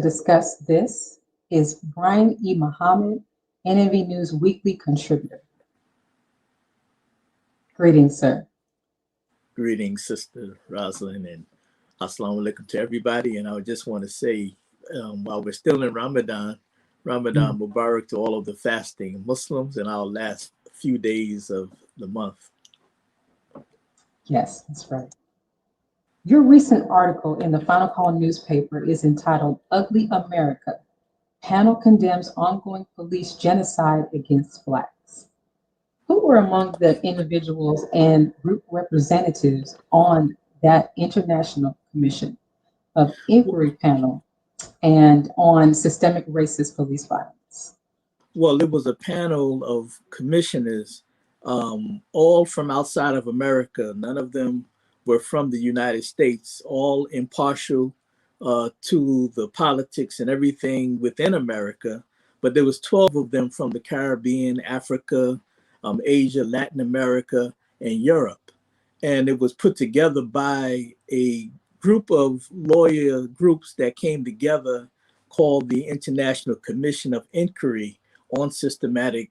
Discuss this is Vernon Muhammad, NNV News Weekly Contributor. Greetings, sir. Greetings, Sister Rosalind, and Assalamu alaikum to everybody. And I just want to say, while we're still in Ramadan Mubarak to all of the fasting Muslims in our last few days of the month. Yes, that's right. Your recent article in the Final Call newspaper is entitled Ugly America. Panel condemns ongoing police genocide against Blacks. Who were among the individuals and group representatives on that International Commission of Inquiry panel and on systemic racist police violence? Well, it was a panel of commissioners, all from outside of America. None of them were from the United States, all impartial to the politics and everything within America. But there was 12 of them from the Caribbean, Africa, Asia, Latin America, and Europe. And it was put together by a group of lawyer groups that came together called the International Commission of Inquiry on Systematic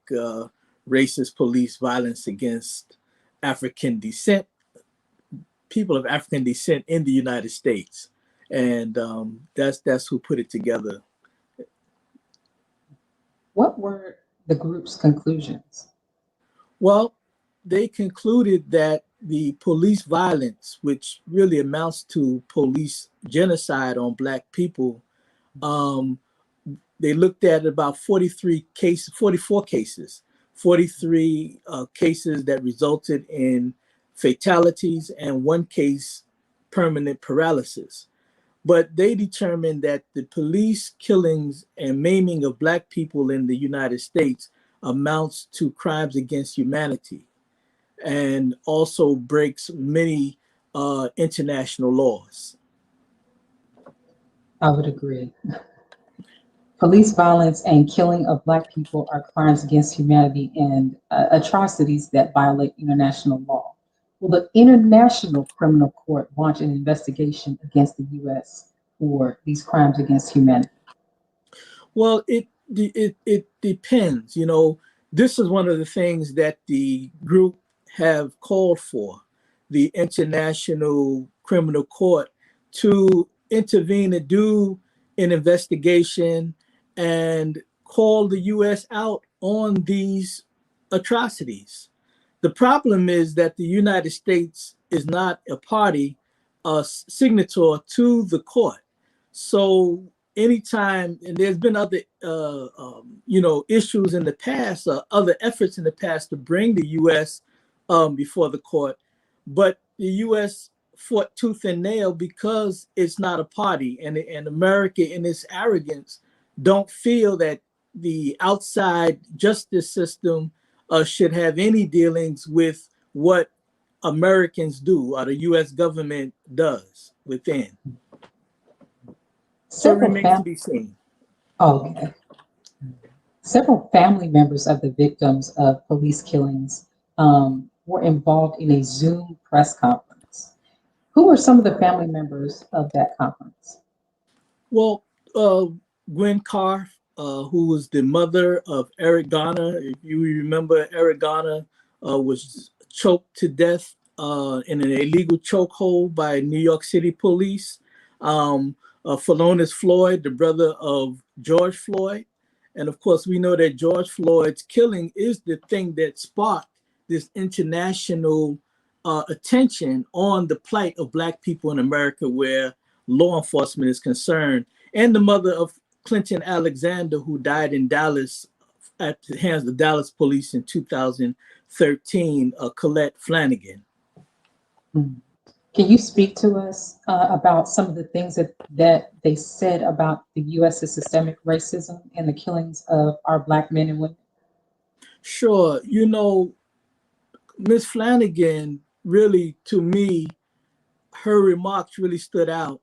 Racist Police Violence Against African Descent, people of African descent in the United States. And that's who put it together. What were the group's conclusions? Well, they concluded that the police violence, which really amounts to police genocide on Black people, they looked at about 44 cases that resulted in fatalities and one case permanent paralysis. But they determined that the police killings and maiming of Black people in the United States amounts to crimes against humanity and also breaks many international laws. I would agree. Police violence and killing of Black people are crimes against humanity and atrocities that violate international law. Will the International Criminal Court launch an investigation against the U.S. for these crimes against humanity? Well, it depends. You know, this is one of the things that the group have called for, the International Criminal Court to intervene and do an investigation and call the U.S. out on these atrocities. The problem is that the United States is not a party, a signatory to the court. So anytime, and there's been other, issues in the past, other efforts in the past to bring the U.S. Before the court, but the U.S. fought tooth and nail because it's not a party, and America, in its arrogance, don't feel that the outside justice system should have any dealings with what Americans do or the U.S. government does within. So it remains to be seen. Okay. Several family members of the victims of police killings were involved in a Zoom press conference. Who were some of the family members of that conference? Well, Gwen Carr, who was the mother of Eric Garner. If you remember, Eric Garner was choked to death in an illegal chokehold by New York City police. Philonise Floyd, the brother of George Floyd. And of course, we know that George Floyd's killing is the thing that sparked this international attention on the plight of Black people in America, where law enforcement is concerned. And the mother of Clinton Alexander, who died in Dallas at the hands of the Dallas police in 2013, Colette Flanagan. Can you speak to us about some of the things that they said about the U.S.'s systemic racism and the killings of our Black men and women? Sure. You know, Ms. Flanagan, really, to me, her remarks really stood out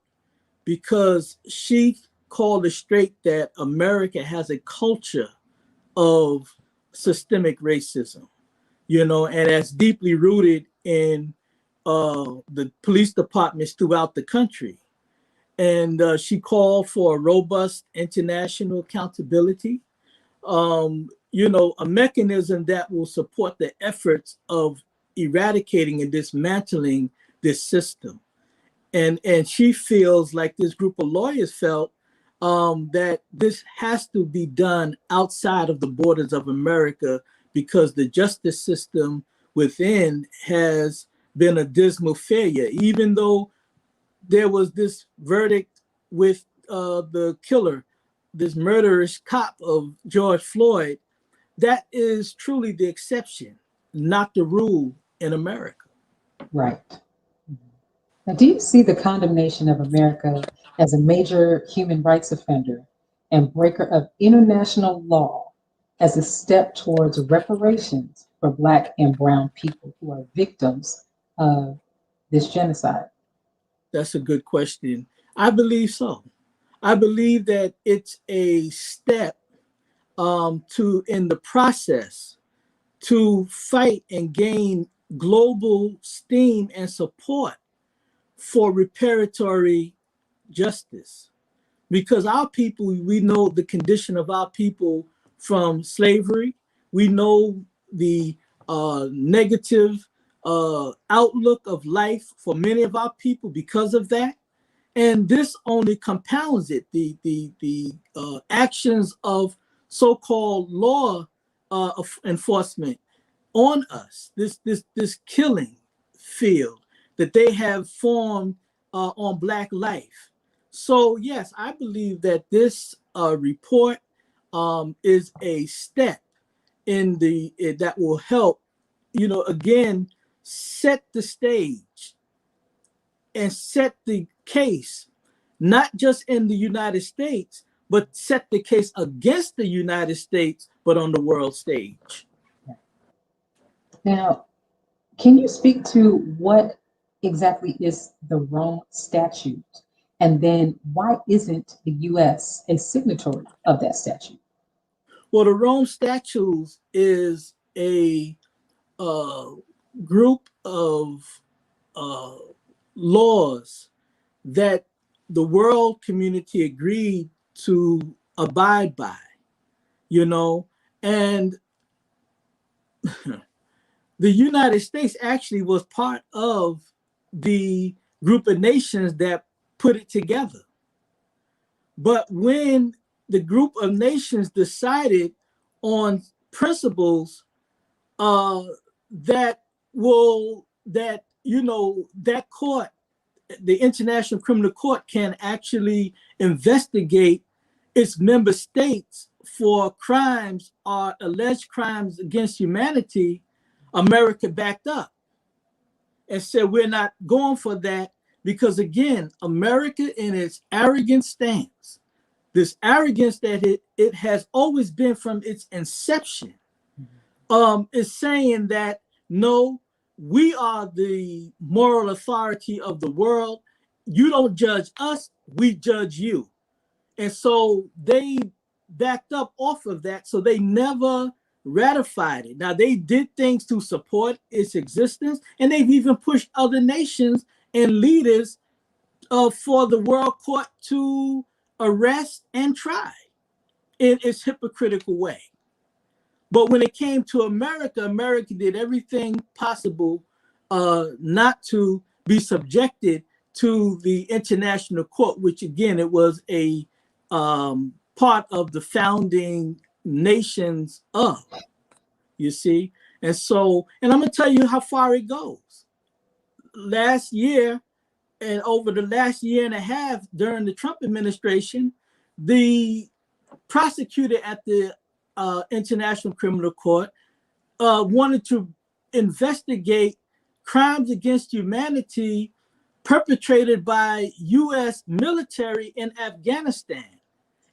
because she called it straight that America has a culture of systemic racism, you know, and that's deeply rooted in the police departments throughout the country. and she called for a robust international accountability. A mechanism that will support the efforts of eradicating and dismantling this system. And she feels like this group of lawyers felt that this has to be done outside of the borders of America because the justice system within has been a dismal failure. Even though there was this verdict with the killer, this murderous cop of George Floyd, that is truly the exception, not the rule in America. Right. Now, do you see the condemnation of America as a major human rights offender and breaker of international law as a step towards reparations for Black and Brown people who are victims of this genocide? That's a good question. I believe so. I believe that it's a step in the process to fight and gain global steam and support for reparatory justice. Because our people, we know the condition of our people from slavery. We know the negative outlook of life for many of our people because of that. And this only compounds it. The actions of so-called law enforcement on us, this killing field that they have formed on Black life. So yes, I believe that this report is a step in that will help, again, set the stage and set the case, not just in the United States, but set the case against the United States, but on the world stage. Now, can you speak to what exactly is the Rome Statute? And then why isn't the US a signatory of that statute? Well, the Rome Statute is a group of laws that the world community agreed to abide by, and the United States actually was part of the group of nations that put it together. But when the group of nations decided on principles that court, the International Criminal Court, can actually investigate its member states for crimes or alleged crimes against humanity, America backed up and said, we're not going for that because, again, America in its arrogant stance, this arrogance that it has always been from its inception, is saying that, no, we are the moral authority of the world. You don't judge us, we judge you. And so they backed up off of that. So they never ratified it. Now, they did things to support its existence, and they've even pushed other nations and leaders for the World Court to arrest and try in its hypocritical way. But when it came to America, America did everything possible not to be subjected to the International Court, which, again, it was a part of the founding nations of, you see. And so, and I'm going to tell you how far it goes. Last year, and over the last year and a half during the Trump administration, the prosecutor at the International Criminal Court wanted to investigate crimes against humanity perpetrated by U.S. military in Afghanistan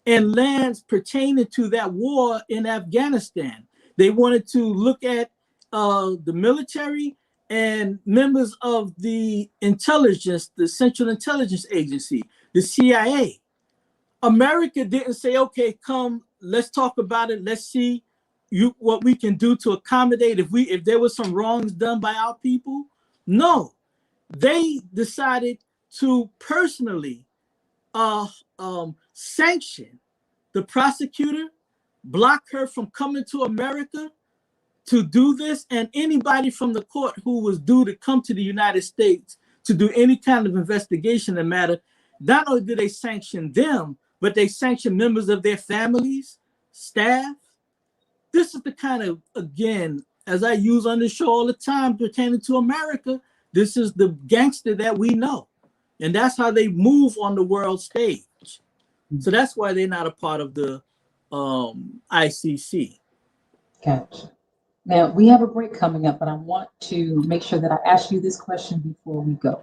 and lands pertaining to that war in Afghanistan. They wanted to look at the military and members of the intelligence, the Central Intelligence Agency, the CIA. America didn't say, okay, come, let's talk about it. Let's see what we can do to accommodate if there was some wrongs done by our people. No, they decided to personally sanction the prosecutor, block her from coming to America to do this, and anybody from the court who was due to come to the United States to do any kind of investigation in the matter. Not only did they sanction them, but they sanctioned members of their families, staff. This is the kind of, again, as I use on the show all the time pertaining to America, this is the gangster that we know. And that's how they move on the world stage. So that's why they're not a part of the ICC. Gotcha. Now, we have a break coming up, but I want to make sure that I ask you this question before we go.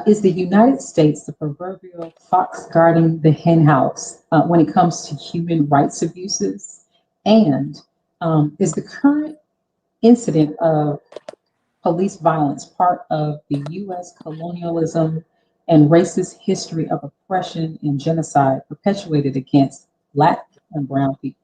Is the United States the proverbial fox guarding the hen house when it comes to human rights abuses? And is the current incident of police violence part of the U.S. colonialism and racist history of oppression and genocide perpetuated against Black and brown people?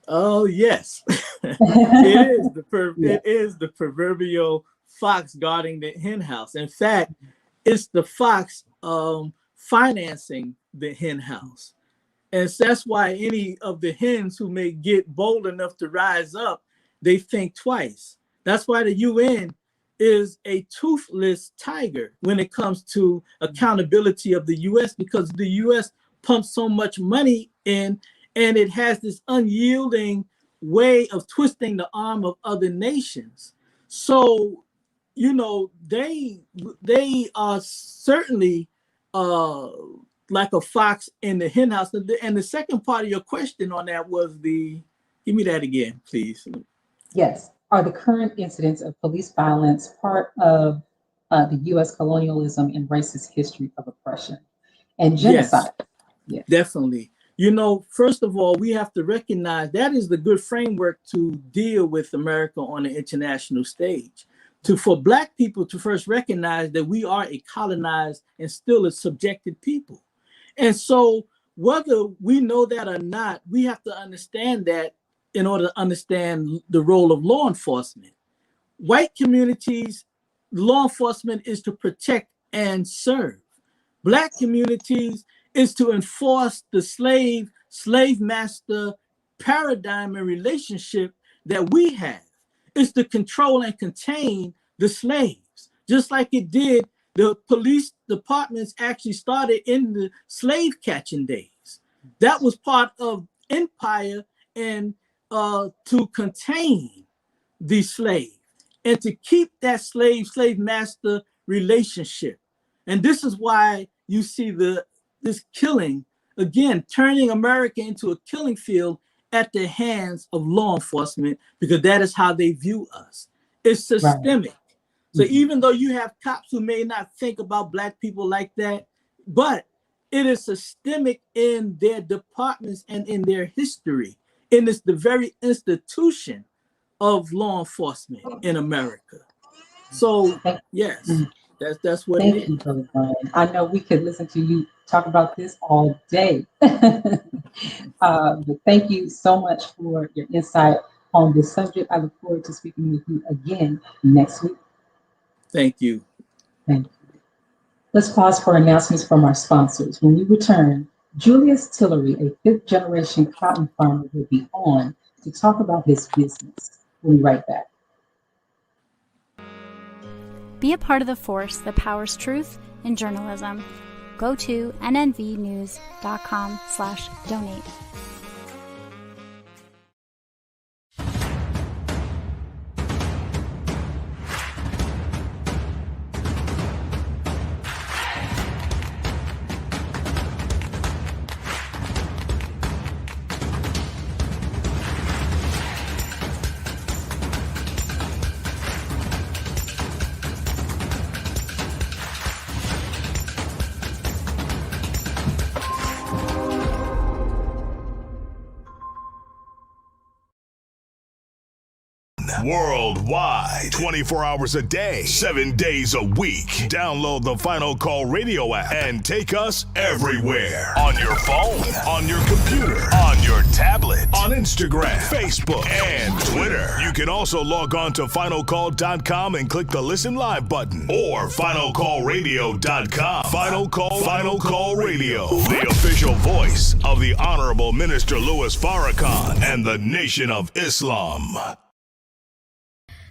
Oh, yes. It is the proverbial fox guarding the hen house. In fact, it's the fox financing the hen house. And so that's why any of the hens who may get bold enough to rise up, they think twice. That's why the UN is a toothless tiger when it comes to accountability of the US, because the US pumps so much money in, and it has this unyielding way of twisting the arm of other nations. So, you know, they are certainly like a fox in the hen house. And the second part of your question on that was give me that again, please. Yes. Are the current incidents of police violence part of the U.S. colonialism and racist history of oppression and genocide? Yes, definitely. You know, first of all, we have to recognize that is the good framework to deal with America on the international stage. For Black people to first recognize that we are a colonized and still a subjected people. And so whether we know that or not, we have to understand that in order to understand the role of law enforcement. White communities, law enforcement is to protect and serve. Black communities is to enforce the slave master paradigm and relationship that we have. It's to control and contain the slaves, just like it did. The police departments actually started in the slave catching days. That was part of empire, and to contain the slave and to keep that slave master relationship. And this is why you see this killing, again, turning America into a killing field at the hands of law enforcement, because that is how they view us. It's systemic. Right. So even though you have cops who may not think about Black people like that, but it is systemic in their departments and in their history. And it's the very institution of law enforcement in America. So yes, that's what it is. Thank you, Brother. I know we could listen to you talk about this all day. But thank you so much for your insight on this subject. I look forward to speaking with you again next week. Thank you. Thank you. Let's pause for announcements from our sponsors. When we return, Julius Tillery, a fifth-generation cotton farmer, will be on to talk about his business. We'll be right back. Be a part of the force that powers truth in journalism. Go to nnvnews.com/donate. Worldwide, 24 hours a day, 7 days a week. Download the Final Call Radio app and take us everywhere. On your phone, on your computer, on your tablet, on Instagram, Facebook, and Twitter. You can also log on to finalcall.com and click the Listen Live button or finalcallradio.com. Final Call Radio, the official voice of the Honorable Minister Louis Farrakhan and the Nation of Islam.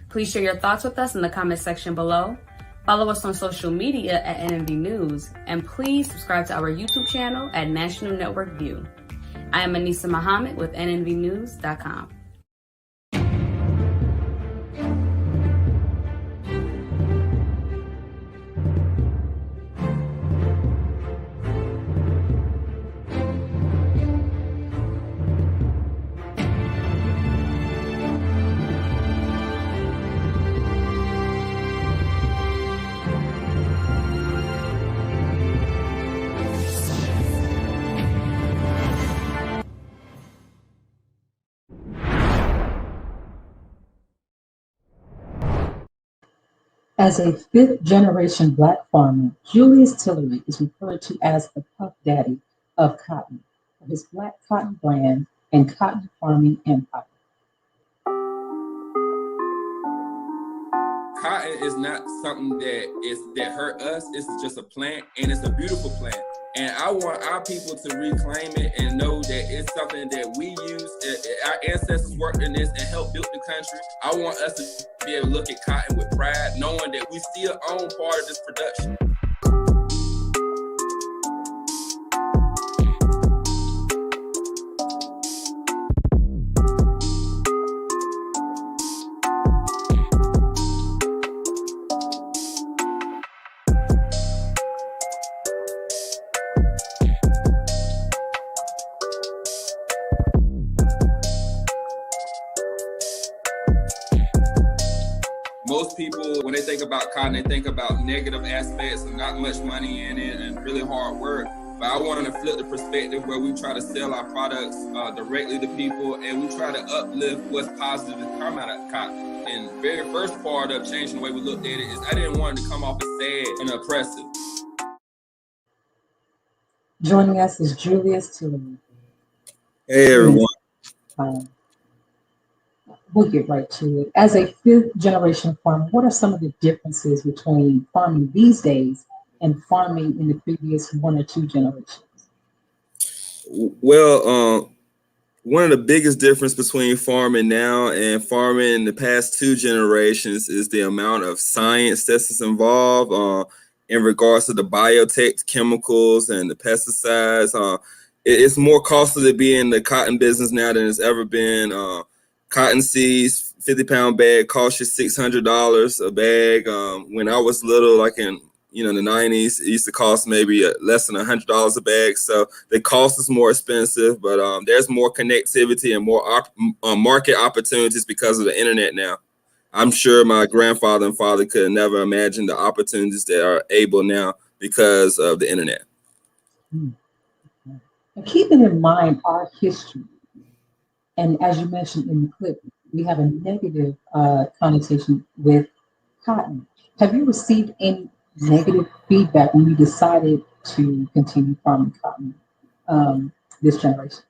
Please share your thoughts with us in the comment section below. Follow us on social media at NNV News, and please subscribe to our YouTube channel at National Network View. I am Anissa Muhammad with NNVnews.com. As a fifth-generation Black farmer, Julius Tillery is referred to as the Puff Daddy of cotton for his Black cotton brand and cotton farming empire. Cotton is not something that hurt us. It's just a plant, and it's a beautiful plant. And I want our people to reclaim it and know that it's something that we use. Our ancestors worked in this and helped build the country. I want us to be able to look at cotton with pride, knowing that we still own part of this production. Most people, when they think about cotton, they think about negative aspects and not much money in it and really hard work. But I wanted to flip the perspective where we try to sell our products directly to people, and we try to uplift what's positive to come out of cotton. And the very first part of changing the way we looked at it is I didn't want it to come off as sad and oppressive. Joining us is Julius Tillery. Hey, everyone. We'll get right to it. As a fifth-generation farmer, what are some of the differences between farming these days and farming in the previous one or two generations? Well, one of the biggest difference between farming now and farming in the past two generations is the amount of science that's involved in regards to the biotech chemicals and the pesticides. It's more costly to be in the cotton business now than it's ever been. Cotton seeds, 50-pound bag costs you $600 a bag. When I was little, like in the 90s, it used to cost maybe less than $100 a bag. So the cost is more expensive, but there's more connectivity and more market opportunities because of the internet now. I'm sure my grandfather and father could never imagine the opportunities that are able now because of the internet. And keeping in mind our history, and as you mentioned in the clip, we have a negative connotation with cotton. Have you received any negative feedback when you decided to continue farming cotton this generation?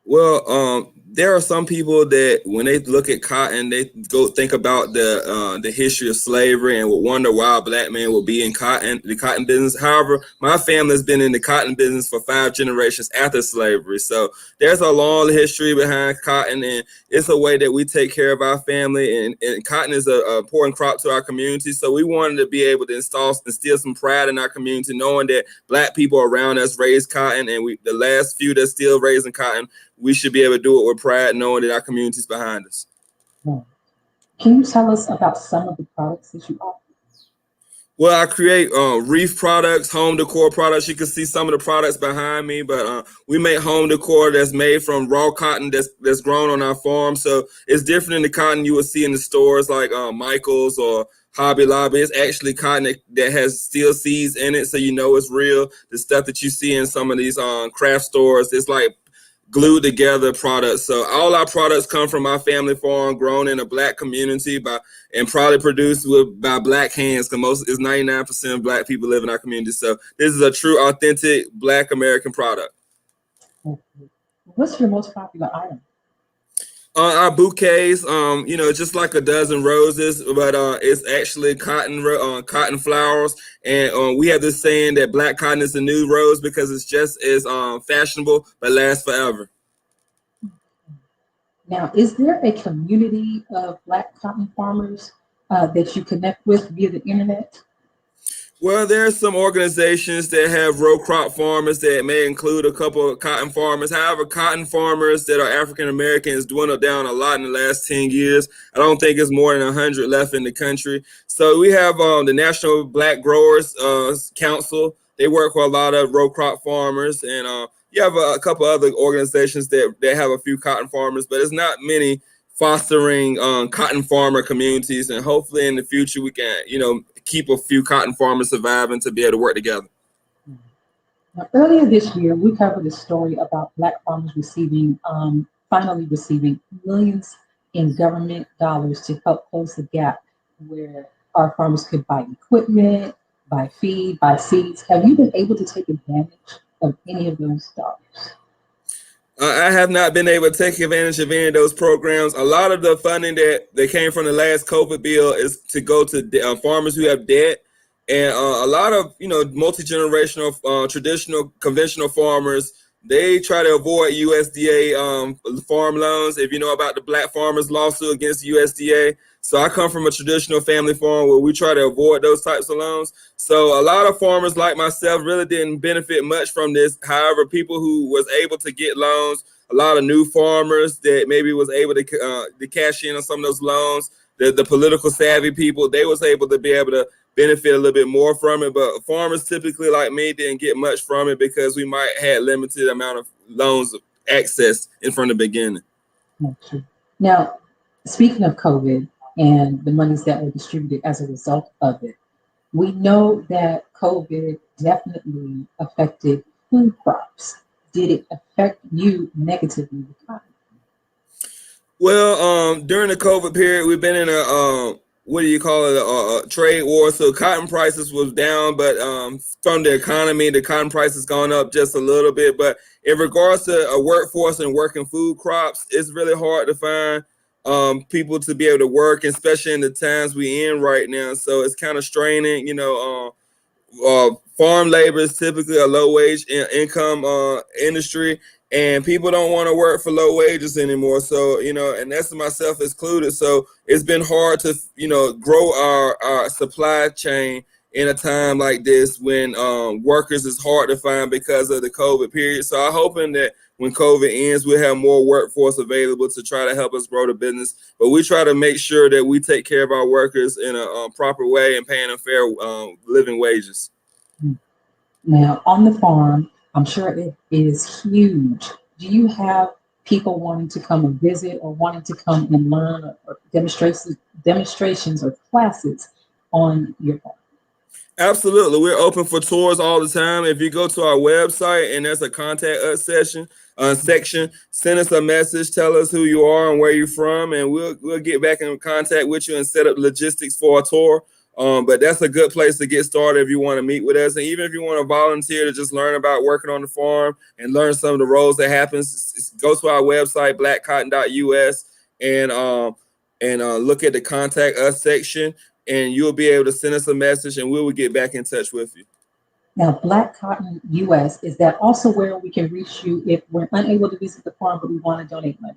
Well, there are some people that when they look at cotton, they go think about the history of slavery and would wonder why a Black man would be in the cotton business. However, my family has been in the cotton business for 5 generations after slavery. So there's a long history behind cotton, and it's a way that we take care of our family. And cotton is an important crop to our community. So we wanted to be able to instill some pride in our community, knowing that Black people around us raise cotton, and the last few that's still raising cotton, we should be able to do it with pride, knowing that our community is behind us. Can you tell us about some of the products that you offer? Well, I create wreath products, home decor products. You can see some of the products behind me, but we make home decor that's made from raw cotton that's grown on our farm. So it's different than the cotton you would see in the stores like Michael's or Hobby Lobby. It's actually cotton that has steel seeds in it, so you know it's real. The stuff that you see in some of these craft stores, it's like glued together products. So all our products come from our family farm, grown in a Black community and probably produced by Black hands, because it's 99% of Black people live in our community. So this is a true, authentic Black American product. What's your most popular item? Our bouquets, just like a dozen roses, but it's actually cotton flowers. And we have this saying that Black cotton is the new rose because it's just as fashionable but lasts forever. Now, is there a community of Black cotton farmers that you connect with via the internet? Well, there are some organizations that have row crop farmers that may include a couple of cotton farmers. However, cotton farmers that are African Americans dwindled down a lot in the last 10 years. I don't think it's more than 100 left in the country. So we have the National Black Growers Council. They work with a lot of row crop farmers. And you have a couple other organizations that have a few cotton farmers, but it's not many fostering cotton farmer communities. And hopefully in the future we can, keep a few cotton farmers surviving to be able to work together. Now, earlier this year, we covered a story about Black farmers finally receiving millions in government dollars to help close the gap where our farmers could buy equipment, buy feed, buy seeds. Have you been able to take advantage of any of those dollars? I have not been able to take advantage of any of those programs. A lot of the funding that came from the last COVID bill is to go to farmers who have debt. And a lot of, multi-generational, traditional, conventional farmers, they try to avoid USDA farm loans. If you know about the Black farmers lawsuit against USDA. So I come from a traditional family farm where we try to avoid those types of loans. So a lot of farmers like myself really didn't benefit much from this. However, people who was able to get loans, a lot of new farmers that maybe was able to cash in on some of those loans, the political savvy people, they was able to be able to benefit a little bit more from it. But farmers typically like me didn't get much from it because we might had limited amount of loans access from the beginning. Okay. Now, speaking of COVID and the monies that were distributed as a result of it, we know that COVID definitely affected food crops. Did it affect you negatively with cotton? Well, during the COVID period, we've been in a trade war. So cotton prices was down, but from the economy, the cotton price has gone up just a little bit. But in regards to a workforce and working food crops, it's really hard to find people to be able to work, especially in the times we in right now. So it's kind of straining, farm labor is typically a low wage income industry, and people don't want to work for low wages anymore. So, and that's myself excluded. So it's been hard to, grow our supply chain in a time like this when workers is hard to find because of the COVID period. So I'm hoping that when COVID ends, we'll have more workforce available to try to help us grow the business. But we try to make sure that we take care of our workers in a proper way and paying them fair living wages. Now, on the farm, I'm sure it is huge. Do you have people wanting to come and visit or wanting to come and learn or demonstrations or classes on your farm? Absolutely. We're open for tours all the time. If you go to our website and there's a contact us section, send us a message, tell us who you are and where you're from, and we'll get back in contact with you and set up logistics for a tour. But that's a good place to get started if you want to meet with us. And even if you want to volunteer to just learn about working on the farm and learn some of the roles that happens, go to our website, blackcotton.us, and look at the contact us section, and you'll be able to send us a message and we will get back in touch with you. Now, Black Cotton US, is that also where we can reach you if we're unable to visit the farm but we want to donate money?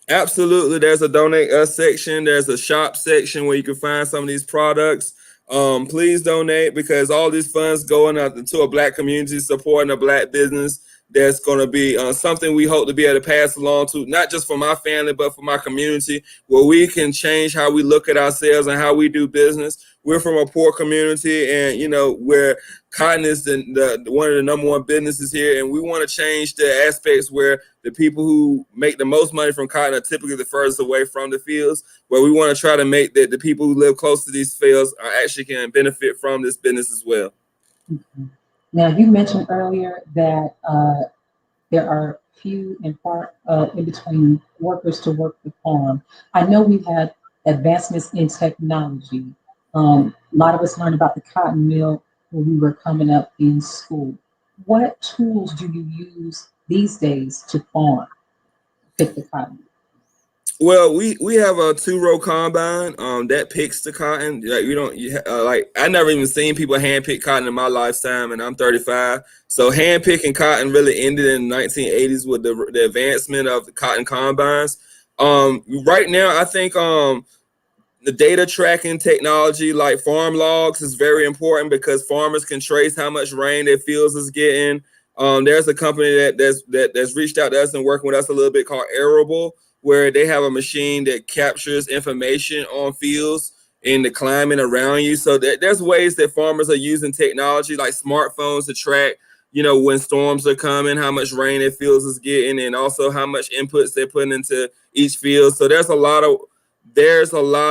Absolutely. There's a donate us section. There's a shop section where you can find some of these products. Please donate, because all these funds going out to a Black community supporting a Black business. That's going to be something we hope to be able to pass along to, not just for my family, but for my community, where we can change how we look at ourselves and how we do business. We're from a poor community, and, where cotton is one of the number one businesses here. And we want to change the aspects where the people who make the most money from cotton are typically the furthest away from the fields, where we want to try to make that the people who live close to these fields are actually can benefit from this business as well. Mm-hmm. Now, you mentioned earlier that there are few and far in between workers to work the farm. I know we've had advancements in technology. A lot of us learned about the cotton mill when we were coming up in school. What tools do you use these days to farm, pick the cotton? Well, we have a 2-row combine that picks the cotton. Like I never even seen people hand pick cotton in my lifetime, and I'm 35. So hand picking cotton really ended in the 1980s with the advancement of the cotton combines. Right now, I think the data tracking technology like farm logs is very important because farmers can trace how much rain their fields is getting. There's a company that's reached out to us and working with us a little bit called Arable, where they have a machine that captures information on fields in the climate around you. So there's ways that farmers are using technology like smartphones to track, when storms are coming, how much rain their fields is getting, and also how much inputs they're putting into each field. So there's a lot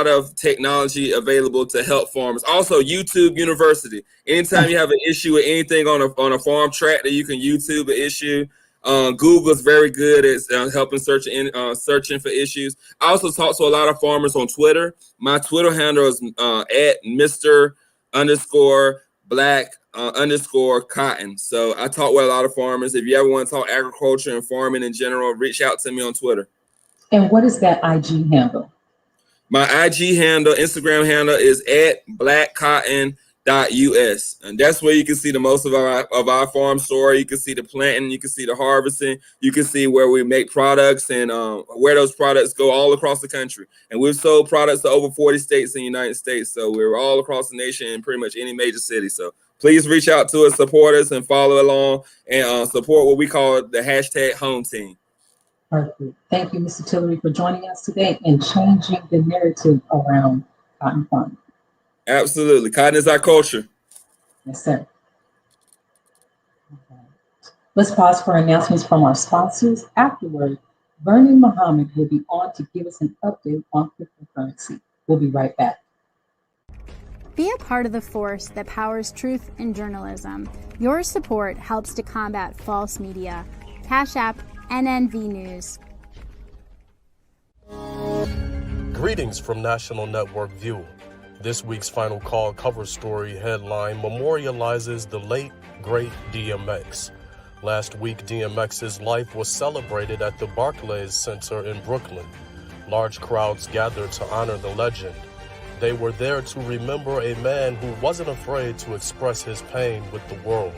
of technology available to help farmers. Also, YouTube University. Anytime you have an issue with anything on a farm tractor, you can YouTube an issue. Google is very good at helping searching for issues. I also talk to a lot of farmers on Twitter. My Twitter handle is at Mr_Black_Cotton. So I talk with a lot of farmers. If you ever want to talk agriculture and farming in general, reach out to me on Twitter. And what is that IG handle? My IG handle, Instagram handle is at blackcotton.us. And that's where you can see the most of our farm story. You can see the planting, you can see the harvesting, you can see where we make products and where those products go all across the country. And we've sold products to over 40 states in the United States. So we're all across the nation in pretty much any major city. So please reach out to us, support us, and follow along and support what we call the #home team. Perfect. Thank you, Mr. Tillery, for joining us today and changing the narrative around cotton farming. Absolutely. Cotton is our culture. Yes, sir. Okay. Let's pause for announcements from our sponsors. Afterward, Vernon Muhammad will be on to give us an update on cryptocurrency. We'll be right back. Be a part of the force that powers truth in journalism. Your support helps to combat false media. Cash App NNV News. Greetings from National Network View. This week's Final Call cover story headline memorializes the late, great DMX. Last week, DMX's life was celebrated at the Barclays Center in Brooklyn. Large crowds gathered to honor the legend. They were there to remember a man who wasn't afraid to express his pain with the world.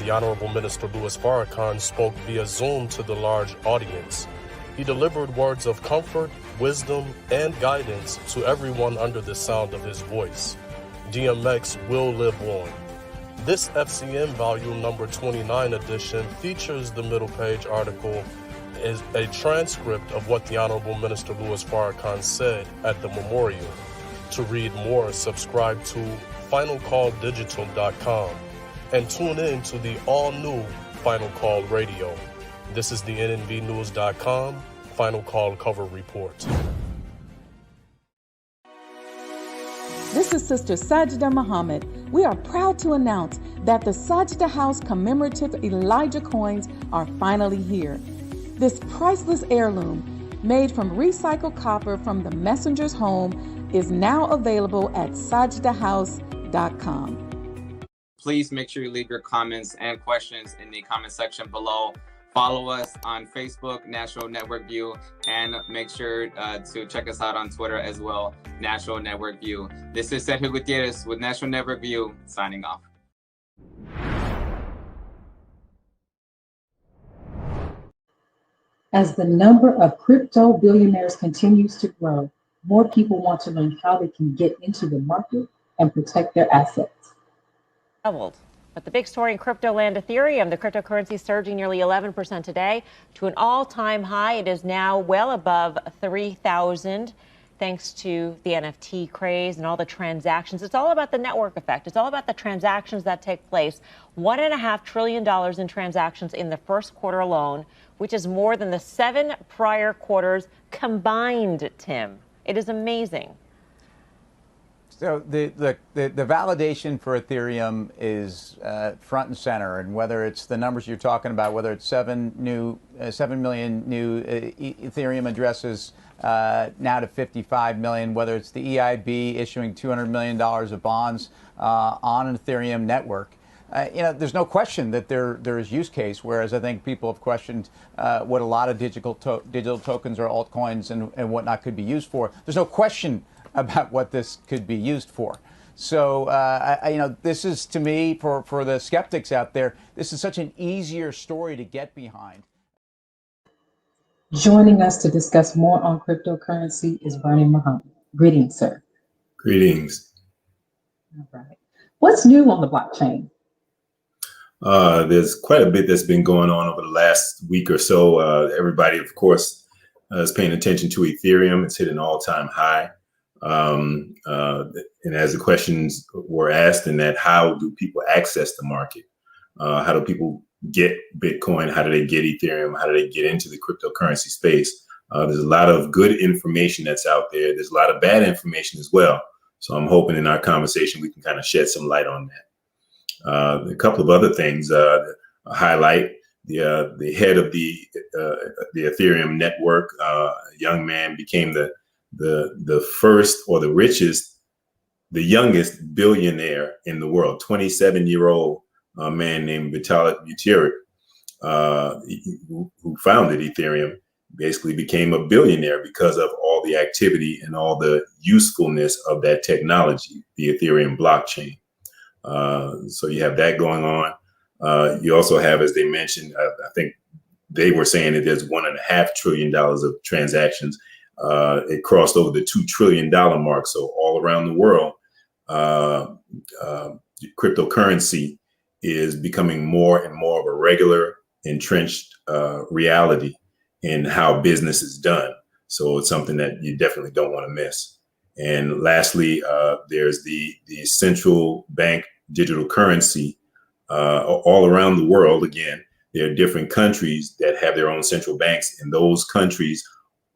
The Honorable Minister Louis Farrakhan spoke via Zoom to the large audience. He delivered words of comfort, wisdom, and guidance to everyone under the sound of his voice. DMX will live on. This FCM volume number 29 edition features the middle page article is a transcript of what the Honorable Minister Louis Farrakhan said at the memorial. To read more, subscribe to finalcalldigital.com. and tune in to the all-new Final Call Radio. This is the NNVnews.com Final Call cover report. This is Sister Sajda Muhammad. We are proud to announce that the Sajda House commemorative Elijah coins are finally here. This priceless heirloom, made from recycled copper from the messenger's home, is now available at sajdahouse.com. Please make sure you leave your comments and questions in the comment section below. Follow us on Facebook, National Network View, and make sure to check us out on Twitter as well, National Network View. This is Sergio Gutierrez with National Network View, signing off. As the number of crypto billionaires continues to grow, more people want to learn how they can get into the market and protect their assets. But the big story in crypto land, Ethereum, the cryptocurrency surging nearly 11% today to an all-time high. It is now well above 3,000 thanks to the NFT craze and all the transactions. It's all about the network effect. It's all about the transactions that take place. $1.5 trillion in transactions in the first quarter alone, which is more than the 7 prior quarters combined, Tim. It is amazing. So the validation for Ethereum is front and center, and whether it's the numbers you're talking about, whether it's 7 million new Ethereum addresses now to 55 million, whether it's the EIB issuing $200 million of bonds on an Ethereum network. There's no question that there is use case, whereas I think people have questioned what a lot of digital tokens or altcoins and whatnot could be used for. There's no question about what this could be used for. So, this is, to me, for the skeptics out there, this is such an easier story to get behind. Joining us to discuss more on cryptocurrency is Vernon Muhammad. Greetings, sir. Greetings. All right. What's new on the blockchain? There's quite a bit that's been going on over the last week or so. Everybody, of course, is paying attention to Ethereum. It's hit an all-time high. And as the questions were asked in that, how do people access the market? How do people get Bitcoin? How do they get Ethereum? How do they get into the cryptocurrency space? There's a lot of good information that's out there. There's a lot of bad information as well. So I'm hoping in our conversation we can kind of shed some light on that. A couple of other things highlight the head of the Ethereum network. A young man became the first or the youngest billionaire in the world. 27-year-old man named Vitalik Buterin, who founded Ethereum, basically became a billionaire because of all the activity and all the usefulness of that technology, the Ethereum blockchain. So you have that going on. You also have, as they mentioned, I think they were saying that there's $1.5 trillion of transactions. It crossed over the $2 trillion mark. So all around the world, cryptocurrency is becoming more and more of a regular, entrenched reality in how business is done. So it's something that you definitely don't want to miss. And lastly, there's the central bank digital currency all around the world. Again, there are different countries that have their own central banks, and those countries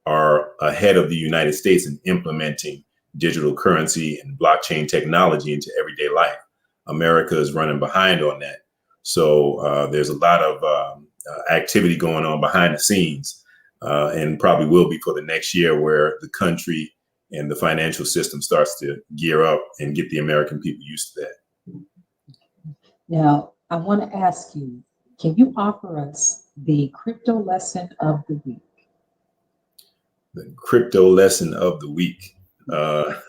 are ahead of the United States in implementing digital currency and blockchain technology into everyday life. America is running behind on that. So there's a lot of activity going on behind the scenes, and probably will be for the next year, where the country and the financial system starts to gear up and get the American people used to that. Now, I want to ask you, can you offer us the crypto lesson of the week? The crypto lesson of the week. Let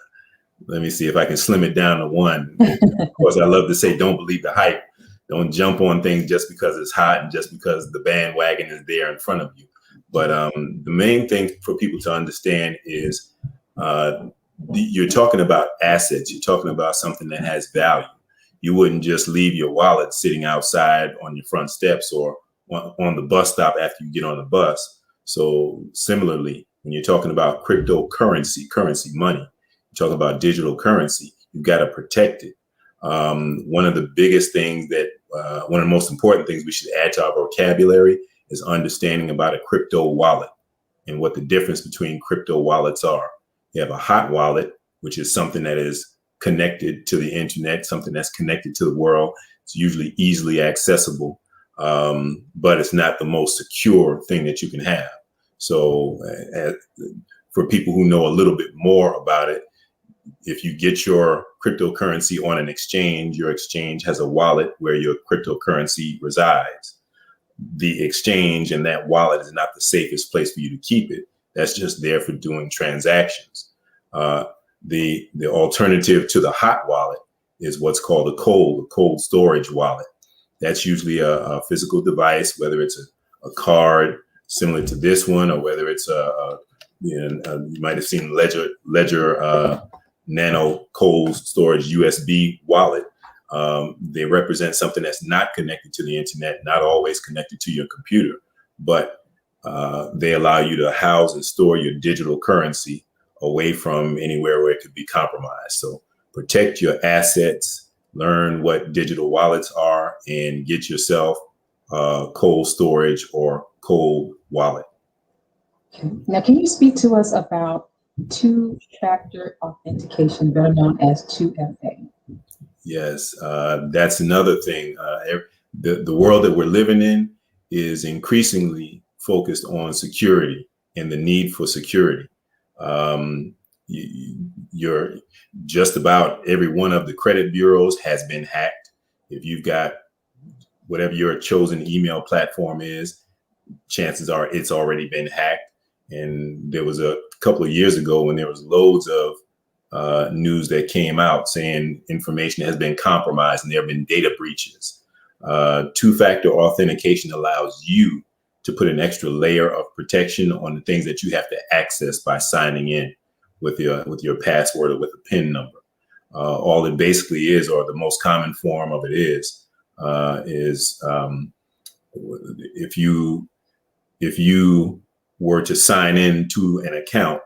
me see if I can slim it down to one. Of course, I love to say, don't believe the hype. Don't jump on things just because it's hot and just because the bandwagon is there in front of you. But the main thing for people to understand is you're talking about assets. You're talking about something that has value. You wouldn't just leave your wallet sitting outside on your front steps or on the bus stop after you get on the bus. So similarly, when you're talking about cryptocurrency, currency, money, you're talking about digital currency, you've got to protect it. One of the biggest things that, one of the most important things we should add to our vocabulary is understanding about a crypto wallet and what the difference between crypto wallets are. You have a hot wallet, which is something that is connected to the internet, something that's connected to the world. It's usually easily accessible, but it's not the most secure thing that you can have. So for people who know a little bit more about it, if you get your cryptocurrency on an exchange, your exchange has a wallet where your cryptocurrency resides. The exchange and that wallet is not the safest place for you to keep it. That's just there for doing transactions. The alternative to the hot wallet is what's called a cold storage wallet. That's usually a physical device, whether it's a card similar to this one, or whether it's you might have seen Ledger Nano cold storage USB wallet. They represent something that's not connected to the internet, not always connected to your computer, but they allow you to house and store your digital currency away from anywhere where it could be compromised. So protect your assets, learn what digital wallets are, and get yourself cold storage or cold wallet. Okay. Now, can you speak to us about two-factor authentication, better known as 2FA. Yes, that's another thing. The world that we're living in is increasingly focused on security and the need for security. You're just about every one of the credit bureaus has been hacked. If you've got whatever your chosen email platform is, chances are it's already been hacked. And there was a couple of years ago when there was loads of news that came out saying information has been compromised and there have been data breaches. Two-factor authentication allows you to put an extra layer of protection on the things that you have to access by signing in with your password or with a PIN number. All it basically is, or the most common form of it is if you were to sign in to an account,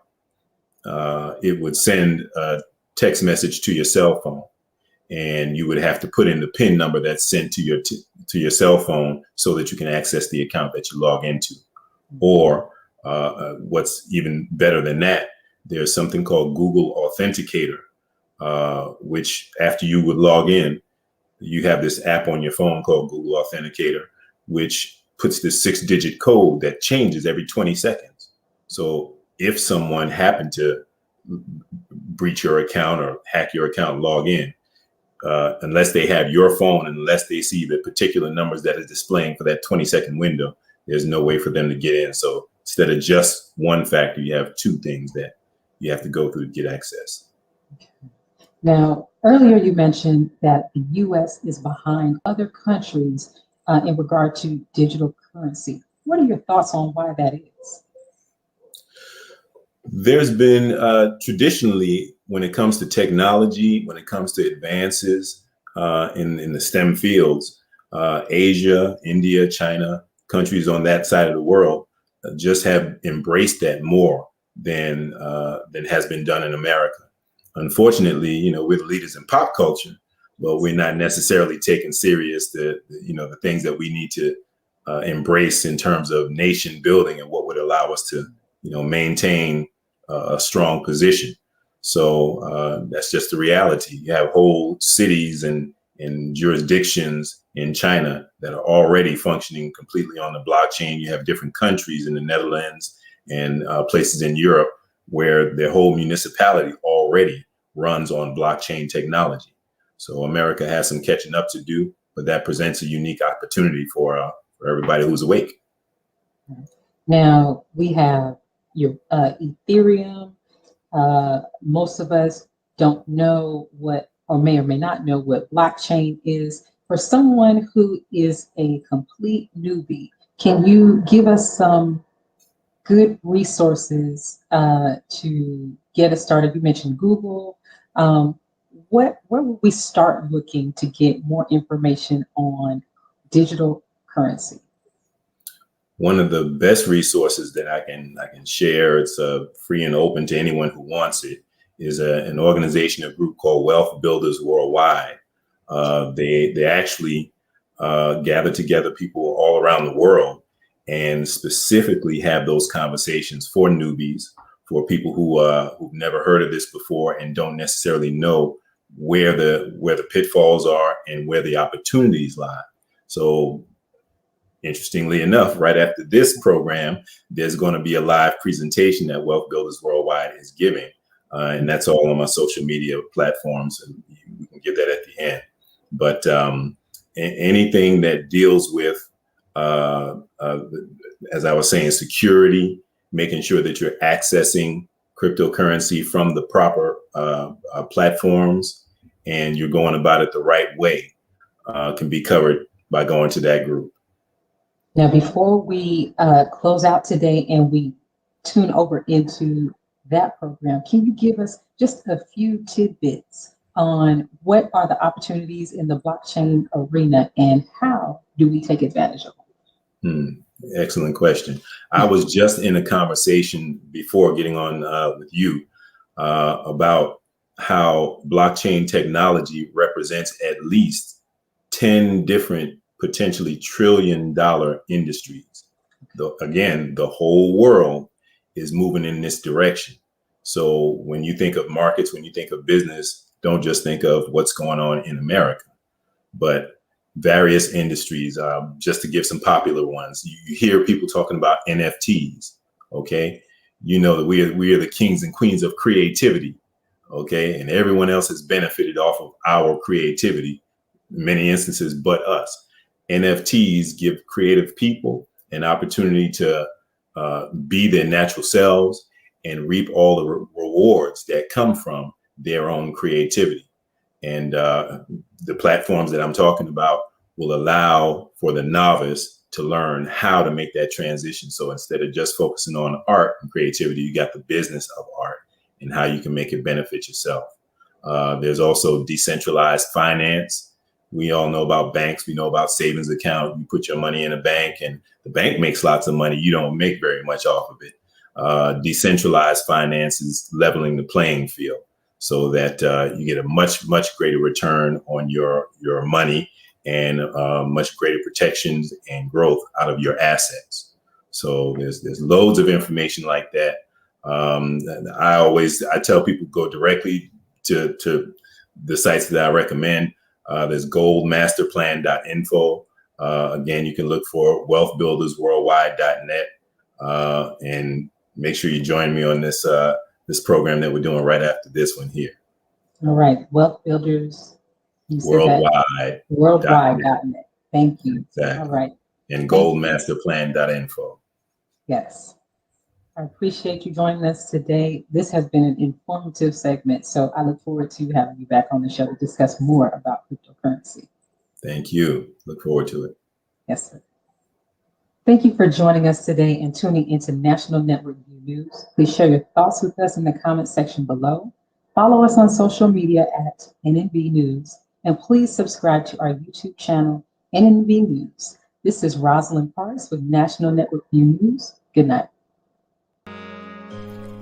it would send a text message to your cell phone, and you would have to put in the PIN number that's sent to your cell phone so that you can access the account that you log into. Or what's even better than that, there's something called Google Authenticator, which after you would log in, you have this app on your phone called Google Authenticator, which puts this 6-digit code that changes every 20 seconds. So if someone happened to breach your account or hack your account and log in, unless they have your phone, unless they see the particular numbers that is displaying for that 20-second window, there's no way for them to get in. So instead of just one factor, you have two things that you have to go through to get access. Now, earlier you mentioned that the U.S. is behind other countries in regard to digital currency. What are your thoughts on why that is? There's been traditionally, when it comes to technology, when it comes to advances in the STEM fields, Asia, India, China, countries on that side of the world just have embraced that more than has been done in America. Unfortunately, we're the leaders in pop culture, but we're not necessarily taking serious the things that we need to embrace in terms of nation building and what would allow us to, maintain a strong position. So that's just the reality. You have whole cities and jurisdictions in China that are already functioning completely on the blockchain. You have different countries in the Netherlands and places in Europe where their whole municipality already runs on blockchain technology. So America has some catching up to do, but that presents a unique opportunity for everybody who's awake. Now we have your Ethereum. Most of us don't know what, or may not know what blockchain is. For someone who is a complete newbie, can you give us some good resources to get us started? You mentioned Google. Where would we start looking to get more information on digital currency? One of the best resources that I can share, it's free and open to anyone who wants it, is an organization, a group called Wealth Builders Worldwide. They actually gather together people all around the world and specifically have those conversations for newbies, for people who've never heard of this before and don't necessarily know where the pitfalls are and where the opportunities lie. So interestingly enough, right after this program, there's going to be a live presentation that Wealth Builders Worldwide is giving. And that's all on my social media platforms. And we can give that at the end. But anything that deals with, as I was saying, security, making sure that you're accessing cryptocurrency from the proper platforms and you're going about it the right way, can be covered by going to that group. Now, before we close out today and we tune over into that program, can you give us just a few tidbits on what are the opportunities in the blockchain arena and how do we take advantage of them? Excellent question. I was just in a conversation before getting on with you about how blockchain technology represents at least 10 different potentially $1 trillion industries. Again, the whole world is moving in this direction. So when you think of markets, when you think of business, don't just think of what's going on in America, but various industries. Just to give some popular ones, you hear people talking about NFTs. Okay, you know that we are the kings and queens of creativity. Okay, and everyone else has benefited off of our creativity in many instances, but us. NFTs give creative people an opportunity to be their natural selves and reap all the rewards that come from their own creativity. And the platforms that I'm talking about will allow for the novice to learn how to make that transition. So instead of just focusing on art and creativity, you got the business of art and how you can make it benefit yourself. There's also decentralized finance. We all know about banks. We know about savings account. You put your money in a bank and the bank makes lots of money. You don't make very much off of it. Decentralized finance is leveling the playing field so that you get a much, much greater return on your money and much greater protections and growth out of your assets. So there's loads of information like that. I tell people go directly to the sites that I recommend. There's goldmasterplan.info. Again, you can look for wealthbuildersworldwide.net, and make sure you join me on this program that we're doing right after this one here. All right, Wealth Builders Worldwide.net. Thank you. Exactly. All right. And goldmasterplan.info. Yes. I appreciate you joining us today. This has been an informative segment, so I look forward to having you back on the show to discuss more about cryptocurrency. Thank you. Look forward to it. Yes, sir. Thank you for joining us today and tuning into National Network View News. Please share your thoughts with us in the comment section below. Follow us on social media at NNV News, and please subscribe to our YouTube channel, NNV News. This is Rosalind Parks with National Network View News. Good night.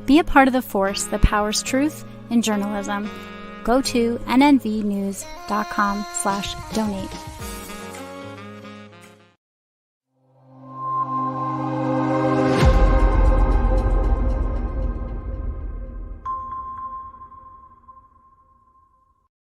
Be a part of the force that powers truth in journalism. Go to nnvnews.com/donate.